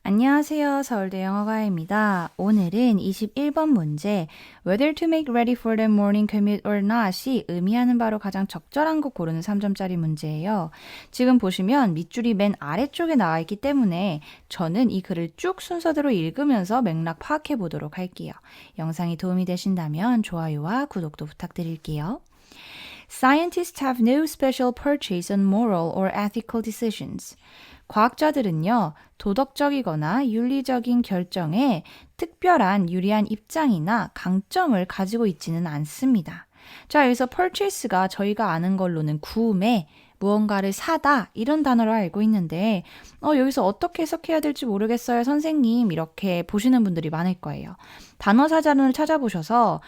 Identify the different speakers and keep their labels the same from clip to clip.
Speaker 1: 안녕하세요. 서울대 영어과입니다. 오늘은 21번 문제 Whether to make ready for the morning commute or not이 의미하는 바로 가장 적절한 거 고르는 3점짜리 문제예요. 지금 보시면 밑줄이 맨 아래쪽에 나와 있기 때문에 저는 이 글을 쭉 순서대로 읽으면서 맥락 파악해 보도록 할게요. 영상이 도움이 되신다면 좋아요와 구독도 부탁드릴게요. Scientists have no special purchase on moral or ethical decisions. 과학자들은요, 도덕적이거나 윤리적인 결정에 특별한 유리한 입장이나 강점을 가지고 있지는 않습니다. 자, 여기서 purchase가 저희가 아는 걸로는 구매, 무언가를 사다 이런 단어로 알고 있는데 여기서 어떻게 해석해야 될지 모르겠어요, 선생님. 이렇게 보시는 분들이 많을 거예요. 단어 사전을 찾아보셔서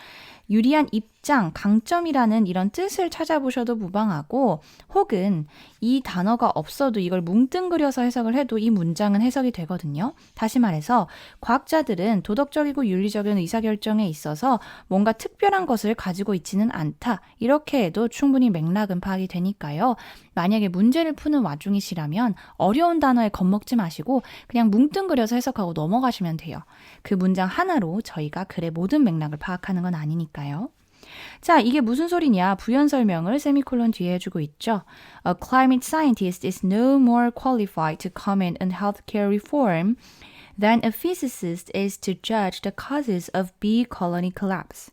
Speaker 1: 유리한 입장, 강점이라는 이런 뜻을 찾아보셔도 무방하고 혹은 이 단어가 없어도 이걸 뭉뚱그려서 해석을 해도 이 문장은 해석이 되거든요. 다시 말해서 과학자들은 도덕적이고 윤리적인 의사결정에 있어서 뭔가 특별한 것을 가지고 있지는 않다. 이렇게 해도 충분히 맥락은 파악이 되니까요. 만약에 문제를 푸는 와중이시라면 어려운 단어에 겁먹지 마시고 그냥 뭉뚱그려서 해석하고 넘어가시면 돼요. 그 문장 하나로 저희가 글의 모든 맥락을 파악하는 건 아니니까요. 자, 이게 무슨 소리냐? 부연 설명을 세미콜론 뒤에 해주고 있죠. A climate scientist is no more qualified to comment on healthcare reform than a physicist is to judge the causes of bee colony collapse.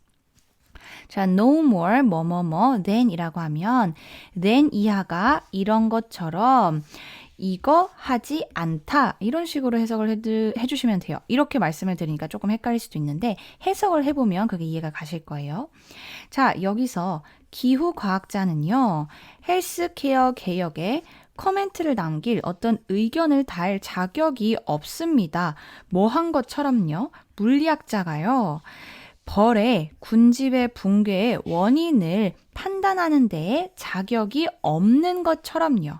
Speaker 1: 자, no more, than 이라고 하면 than 이하가 이런 것처럼 이거 하지 않다 이런 식으로 해석을 해주시면 돼요. 이렇게 말씀을 드리니까 조금 헷갈릴 수도 있는데 해석을 해보면 그게 이해가 가실 거예요. 자, 여기서 기후과학자는요. 헬스케어 개혁에 코멘트를 남길 어떤 의견을 달 자격이 없습니다. 뭐 한 것처럼요. 물리학자가요. 벌의 군집의 붕괴의 원인을 판단하는 데에 자격이 없는 것처럼요.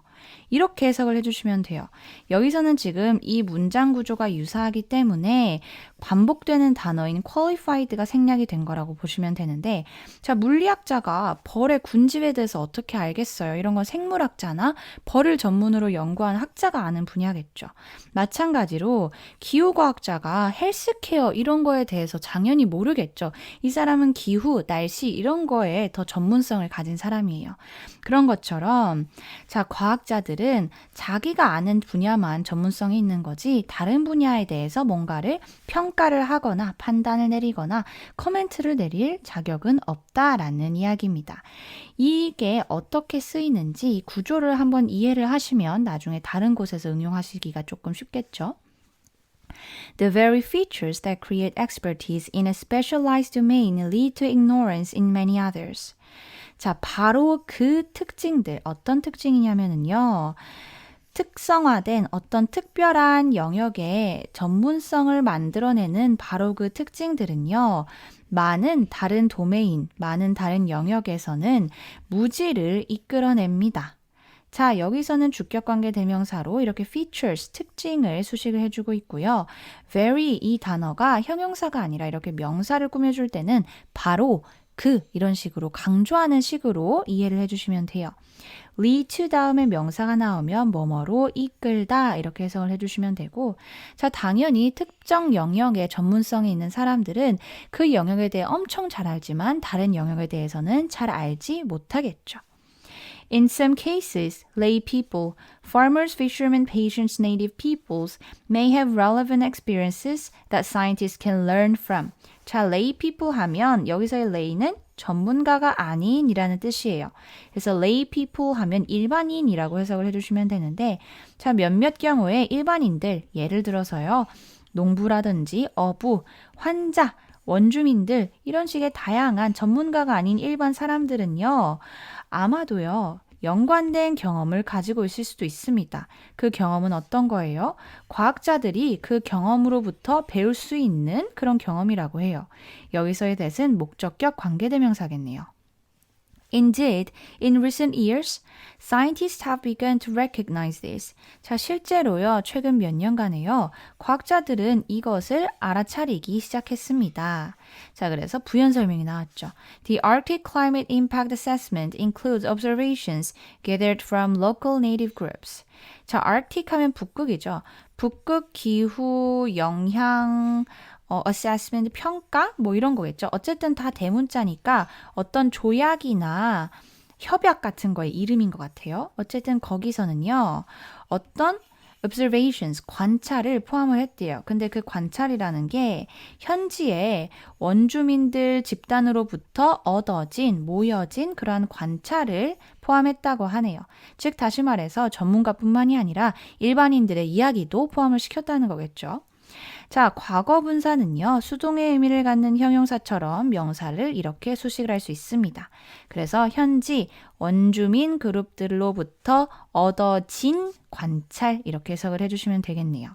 Speaker 1: 이렇게 해석을 해주시면 돼요. 여기서는 지금 이 문장 구조가 유사하기 때문에 반복되는 단어인 qualified가 생략이 된 거라고 보시면 되는데 자, 물리학자가 벌의 군집에 대해서 어떻게 알겠어요? 이런 건 생물학자나 벌을 전문으로 연구하는 학자가 아는 분야겠죠. 마찬가지로 기후과학자가 헬스케어 이런 거에 대해서 당연히 모르겠죠. 이 사람은 기후, 날씨 이런 거에 더 전문성을 가진 사람이에요. 그런 것처럼 자, 과학자들은 자기가 아는 분야만 전문성이 있는 거지 다른 분야에 대해서 뭔가를 평가를 하거나 판단을 내리거나 코멘트를 내릴 자격은 없다라는 이야기입니다. 이게 어떻게 쓰이는지 구조를 한번 이해를 하시면 나중에 다른 곳에서 응용하시기가 조금 쉽겠죠. The very features that create expertise in a specialized domain lead to ignorance in many others. 자, 바로 그 특징들, 어떤 특징이냐면요. 특성화된 어떤 특별한 영역의 전문성을 만들어내는 바로 그 특징들은요. 많은 다른 도메인, 많은 다른 영역에서는 무지를 이끌어냅니다. 자, 여기서는 주격관계 대명사로 이렇게 features, 특징을 수식을 해주고 있고요. very 이 단어가 형용사가 아니라 이렇게 명사를 꾸며줄 때는 바로 이런 식으로 강조하는 식으로 이해를 해주시면 돼요. lead to 다음에 명사가 나오면 뭐뭐로 이끌다 이렇게 해석을 해주시면 되고 자, 당연히 특정 영역에 전문성이 있는 사람들은 그 영역에 대해 엄청 잘 알지만 다른 영역에 대해서는 잘 알지 못하겠죠. In some cases, lay people, farmers, fishermen, patients, native peoples may have relevant experiences that scientists can learn from. 자, lay people 하면 여기서의 lay는 전문가가 아닌이라는 뜻이에요. 그래서 lay people 하면 일반인이라고 해석을 해주시면 되는데 자, 몇몇 경우에 일반인들, 예를 들어서요. 농부라든지 어부, 환자, 원주민들 이런 식의 다양한 전문가가 아닌 일반 사람들은요. 아마도요. 연관된 경험을 가지고 있을 수도 있습니다. 그 경험은 어떤 거예요? 과학자들이 그 경험으로부터 배울 수 있는 그런 경험이라고 해요. 여기서의 that은 목적격 관계대명사겠네요. Indeed, in recent years, scientists have begun to recognize this. 자, 실제로요, 최근 몇 년간에요, 과학자들은 이것을 알아차리기 시작했습니다. 자, 그래서 부연 설명이 나왔죠. The Arctic Climate Impact Assessment includes observations gathered from local native groups. 자, Arctic 하면 북극이죠. 북극 기후 영향 assessment 평가 뭐 이런 거겠죠. 어쨌든 다 대문자니까 어떤 조약이나 협약 같은 거의 이름인 것 같아요. 어쨌든 거기서는요. 어떤 observations, 관찰을 포함을 했대요. 근데 그 관찰이라는 게 현지의 원주민들 집단으로부터 모여진 그러한 관찰을 포함했다고 하네요. 즉 다시 말해서 전문가뿐만이 아니라 일반인들의 이야기도 포함을 시켰다는 거겠죠. 자, 과거 분사는요, 수동의 의미를 갖는 형용사처럼 명사를 이렇게 수식을 할 수 있습니다. 그래서 현지 원주민 그룹들로부터 얻어진 관찰 이렇게 해석을 해주시면 되겠네요.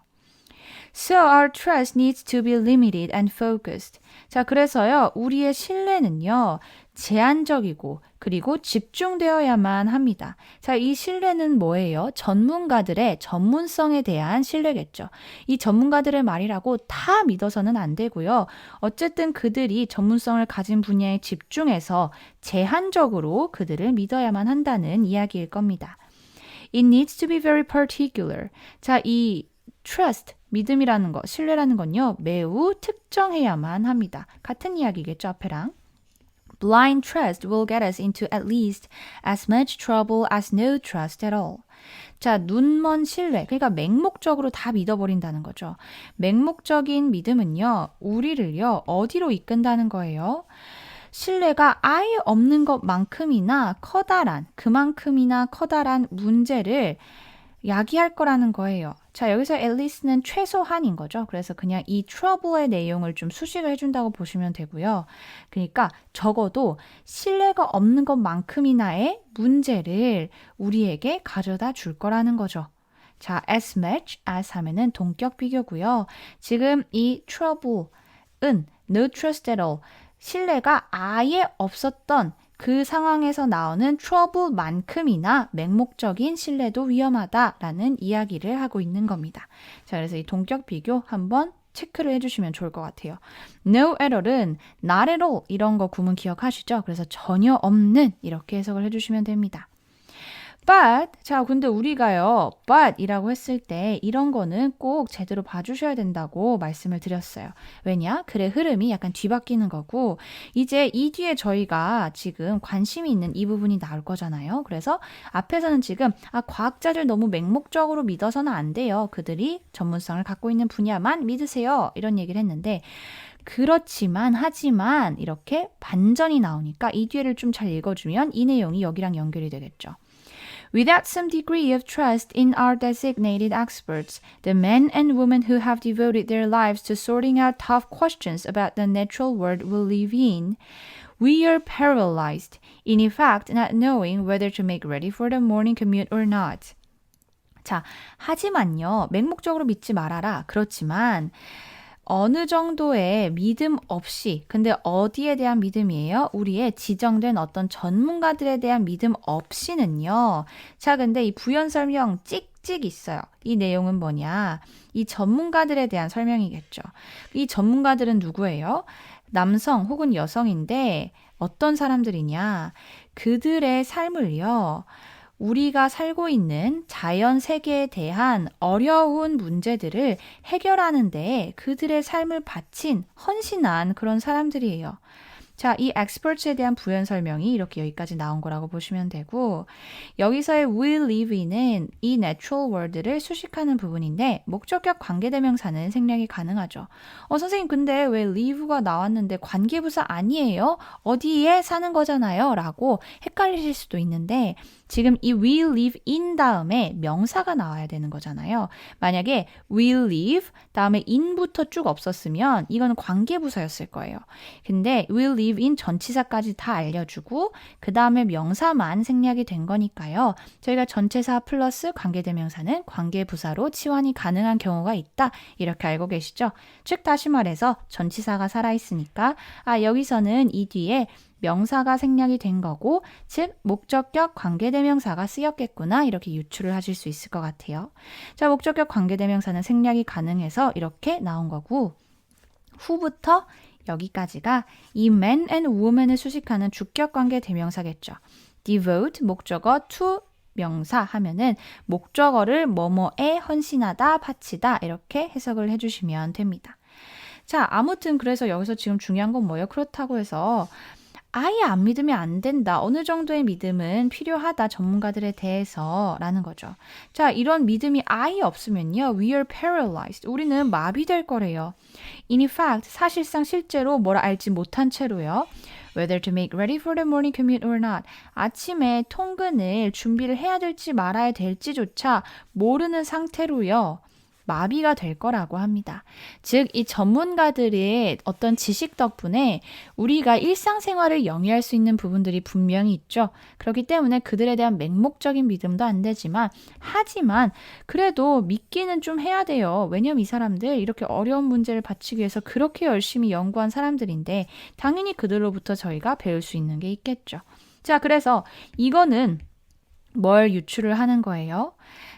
Speaker 1: So our trust needs to be limited and focused. 자, 그래서요, 우리의 신뢰는요, 제한적이고 그리고 집중되어야만 합니다. 자, 이 신뢰는 뭐예요? 전문가들의 전문성에 대한 신뢰겠죠. 이 전문가들의 말이라고 다 믿어서는 안 되고요. 어쨌든 그들이 전문성을 가진 분야에 집중해서 제한적으로 그들을 믿어야만 한다는 이야기일 겁니다. It needs to be very particular. 자, 이 trust, 믿음이라는 거, 신뢰라는 건요, 매우 특정해야만 합니다. 같은 이야기겠죠, 앞에랑. Blind trust will get us into at least as much trouble as no trust at all. 자, 눈먼 신뢰, 그러니까 맹목적으로 다 믿어버린다는 거죠. 맹목적인 믿음은요, 우리를요, 어디로 이끈다는 거예요? 신뢰가 아예 없는 것만큼이나 그만큼이나 커다란 문제를 야기할 거라는 거예요. 자, 여기서 at least는 최소한인 거죠. 그래서 그냥 이 trouble의 내용을 좀 수식을 해준다고 보시면 되고요. 그러니까 적어도 신뢰가 없는 것만큼이나의 문제를 우리에게 가져다 줄 거라는 거죠. 자, as much as 하면은 동격 비교고요. 지금 이 trouble은 no trust at all, 신뢰가 아예 없었던 그 상황에서 나오는 trouble만큼이나 맹목적인 신뢰도 위험하다라는 이야기를 하고 있는 겁니다. 자, 그래서 이 동격 비교 한번 체크를 해주시면 좋을 것 같아요. No at all은 not at all 이런 거 구문 기억하시죠? 그래서 전혀 없는 이렇게 해석을 해주시면 됩니다. But, 자, 근데 우리가요, but 이라고 했을 때 이런 거는 꼭 제대로 봐주셔야 된다고 말씀을 드렸어요. 왜냐? 글의 흐름이 약간 뒤바뀌는 거고, 이제 이 뒤에 저희가 지금 관심이 있는 이 부분이 나올 거잖아요. 그래서 앞에서는 지금, 과학자들 너무 맹목적으로 믿어서는 안 돼요. 그들이 전문성을 갖고 있는 분야만 믿으세요. 이런 얘기를 했는데, 하지만 이렇게 반전이 나오니까 이 뒤에를 좀 잘 읽어주면 이 내용이 여기랑 연결이 되겠죠. Without some degree of trust in our designated experts, the men and women who have devoted their lives to sorting out tough questions about the natural world we live in, we are paralyzed, in effect not knowing whether to make ready for the morning commute or not. 자, 하지만요, 맹목적으로 믿지 말아라. 그렇지만 어느 정도의 믿음 없이, 근데 어디에 대한 믿음이에요? 우리의 지정된 어떤 전문가들에 대한 믿음 없이는요. 자, 근데 이 부연 설명 찍찍 있어요. 이 내용은 뭐냐? 이 전문가들에 대한 설명이겠죠. 이 전문가들은 누구예요? 남성 혹은 여성인데 어떤 사람들이냐? 그들의 삶을요. 우리가 살고 있는 자연 세계에 대한 어려운 문제들을 해결하는 데 그들의 삶을 바친 헌신한 그런 사람들이에요. 자, 이 experts에 대한 부연 설명이 이렇게 여기까지 나온 거라고 보시면 되고, 여기서의 we live in은 이 natural world를 수식하는 부분인데 목적격 관계대명사는 생략이 가능하죠. 선생님 근데 왜 live가 나왔는데 관계부사 아니에요? 어디에 사는 거잖아요? 라고 헷갈리실 수도 있는데 지금 이 we live in 다음에 명사가 나와야 되는 거잖아요. 만약에 we live 다음에 in부터 쭉 없었으면 이거는 관계부사였을 거예요. 근데 we live in 전치사까지 다 알려주고 그 다음에 명사만 생략이 된 거니까요. 저희가 전체사 플러스 관계대명사는 관계부사로 치환이 가능한 경우가 있다. 이렇게 알고 계시죠? 즉 다시 말해서 전치사가 살아있으니까 여기서는 이 뒤에 명사가 생략이 된 거고, 즉 목적격 관계대명사가 쓰였겠구나 이렇게 유추를 하실 수 있을 것 같아요. 자, 목적격 관계대명사는 생략이 가능해서 이렇게 나온 거고, 후부터 여기까지가 이 man and woman을 수식하는 주격관계 대명사겠죠. devote 목적어 to 명사 하면은 목적어를 뭐뭐에 헌신하다, 바치다 이렇게 해석을 해주시면 됩니다. 자, 아무튼 그래서 여기서 지금 중요한 건 뭐예요? 그렇다고 해서 아예 안 믿으면 안 된다. 어느 정도의 믿음은 필요하다. 전문가들에 대해서 라는 거죠. 자, 이런 믿음이 아예 없으면요. We are paralyzed. 우리는 마비될 거래요. In fact, 사실상 실제로 뭘 알지 못한 채로요. Whether to make ready for the morning commute or not. 아침에 통근을 준비를 해야 될지 말아야 될지조차 모르는 상태로요. 마비가 될 거라고 합니다. 즉, 이 전문가들의 어떤 지식 덕분에 우리가 일상생활을 영위할 수 있는 부분들이 분명히 있죠. 그렇기 때문에 그들에 대한 맹목적인 믿음도 안 되지만, 하지만 그래도 믿기는 좀 해야 돼요. 왜냐면 이 사람들 이렇게 어려운 문제를 받치기 위해서 그렇게 열심히 연구한 사람들인데 당연히 그들로부터 저희가 배울 수 있는 게 있겠죠. 자, 그래서 이거는 뭘 유추를 하는 거예요?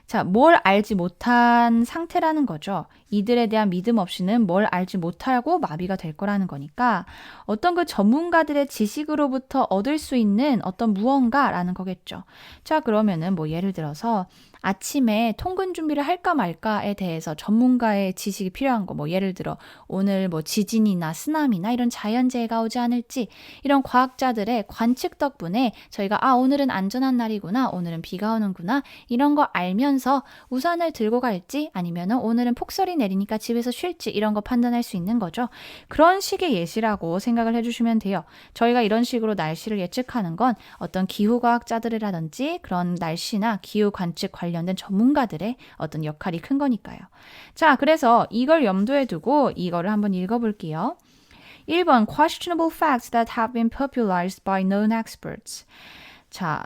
Speaker 1: 자, 뭘 알지 못한 상태라는 거죠. 이들에 대한 믿음 없이는 뭘 알지 못하고 마비가 될 거라는 거니까 어떤 그 전문가들의 지식으로부터 얻을 수 있는 어떤 무언가라는 거겠죠. 자, 그러면은 뭐 예를 들어서 아침에 통근 준비를 할까 말까에 대해서 전문가의 지식이 필요한 거, 뭐 예를 들어 오늘 뭐 지진이나 쓰나미나 이런 자연재해가 오지 않을지 이런 과학자들의 관측 덕분에 저희가 오늘은 안전한 날이구나, 오늘은 비가 오는구나 이런 거 알면서 우산을 들고 갈지 아니면은 오늘은 폭설이 내리니까 집에서 쉴지 이런 거 판단할 수 있는 거죠. 그런 식의 예시라고 생각을 해주시면 돼요. 저희가 이런 식으로 날씨를 예측하는 건 어떤 기후과학자들이라든지 그런 날씨나 기후 관측 관련된 전문가들의 어떤 역할이 큰 거니까요. 자, 그래서 이걸 염두에 두고 이거를 한번 읽어볼게요. 1번 questionable facts that have been popularized by known experts. 자,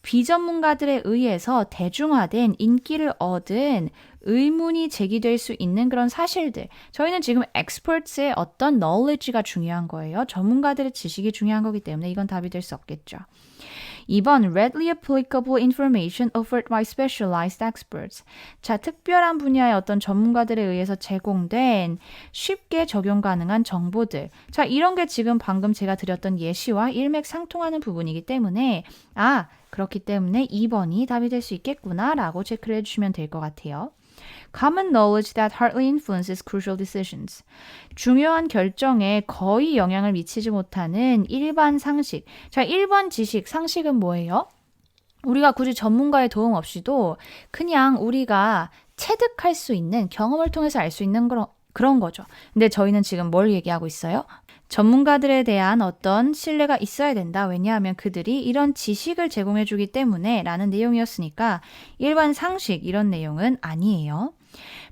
Speaker 1: 비전문가들에 의해서 대중화된 인기를 얻은 의문이 제기될 수 있는 그런 사실들. 저희는 지금 experts의 어떤 knowledge가 중요한 거예요. 전문가들의 지식이 중요한 거기 때문에 이건 답이 될 수 없겠죠. 2번 readily applicable information offered by specialized experts. 자, 특별한 분야의 어떤 전문가들에 의해서 제공된 쉽게 적용 가능한 정보들. 자, 이런 게 지금 방금 제가 드렸던 예시와 일맥상통하는 부분이기 때문에 그렇기 때문에 2번이 답이 될 수 있겠구나 라고 체크를 해주시면 될 것 같아요. Common knowledge that hardly influences crucial decisions. 중요한 결정에 거의 영향을 미치지 못하는 일반 상식. 자, 일반 지식, 상식은 뭐예요? 우리가 굳이 전문가의 도움 없이도 그냥 우리가 체득할 수 있는 경험을 통해서 알 수 있는 그런 거죠. 근데 저희는 지금 뭘 얘기하고 있어요? 전문가들에 대한 어떤 신뢰가 있어야 된다. 왜냐하면 그들이 이런 지식을 제공해 주기 때문에 라는 내용이었으니까 일반 상식 이런 내용은 아니에요.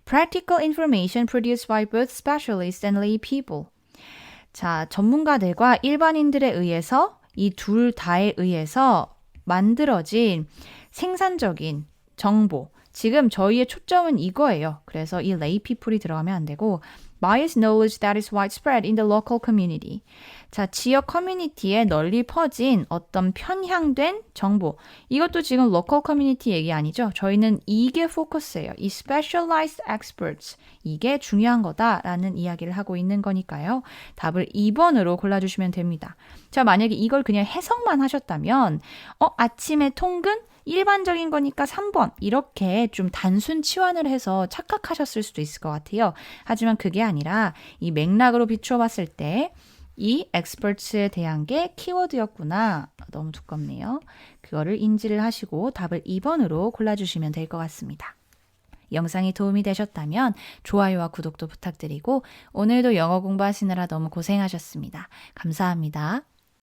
Speaker 1: Practical information produced by both specialists and lay people. 자, 전문가들과 일반인들에 의해서 이 둘 다에 의해서 만들어진 생산적인 정보. 지금 저희의 초점은 이거예요. 그래서 이 lay people이 들어가면 안 되고 biased knowledge that is widespread in the local community. 자, 지역 커뮤니티에 널리 퍼진 어떤 편향된 정보. 이것도 지금 local community 얘기 아니죠? 저희는 이게 포커스예요. 이 specialized experts. 이게 중요한 거다라는 이야기를 하고 있는 거니까요. 답을 2번으로 골라주시면 됩니다. 자, 만약에 이걸 그냥 해석만 하셨다면 아침에 통근? 일반적인 거니까 3번 이렇게 좀 단순 치환을 해서 착각하셨을 수도 있을 것 같아요. 하지만 그게 아니라 이 맥락으로 비추어 봤을 때 이 experts에 대한 게 키워드였구나. 너무 두껍네요. 그거를 인지를 하시고 답을 2번으로 골라주시면 될 것 같습니다. 영상이 도움이 되셨다면 좋아요와 구독도 부탁드리고 오늘도 영어 공부하시느라 너무 고생하셨습니다. 감사합니다.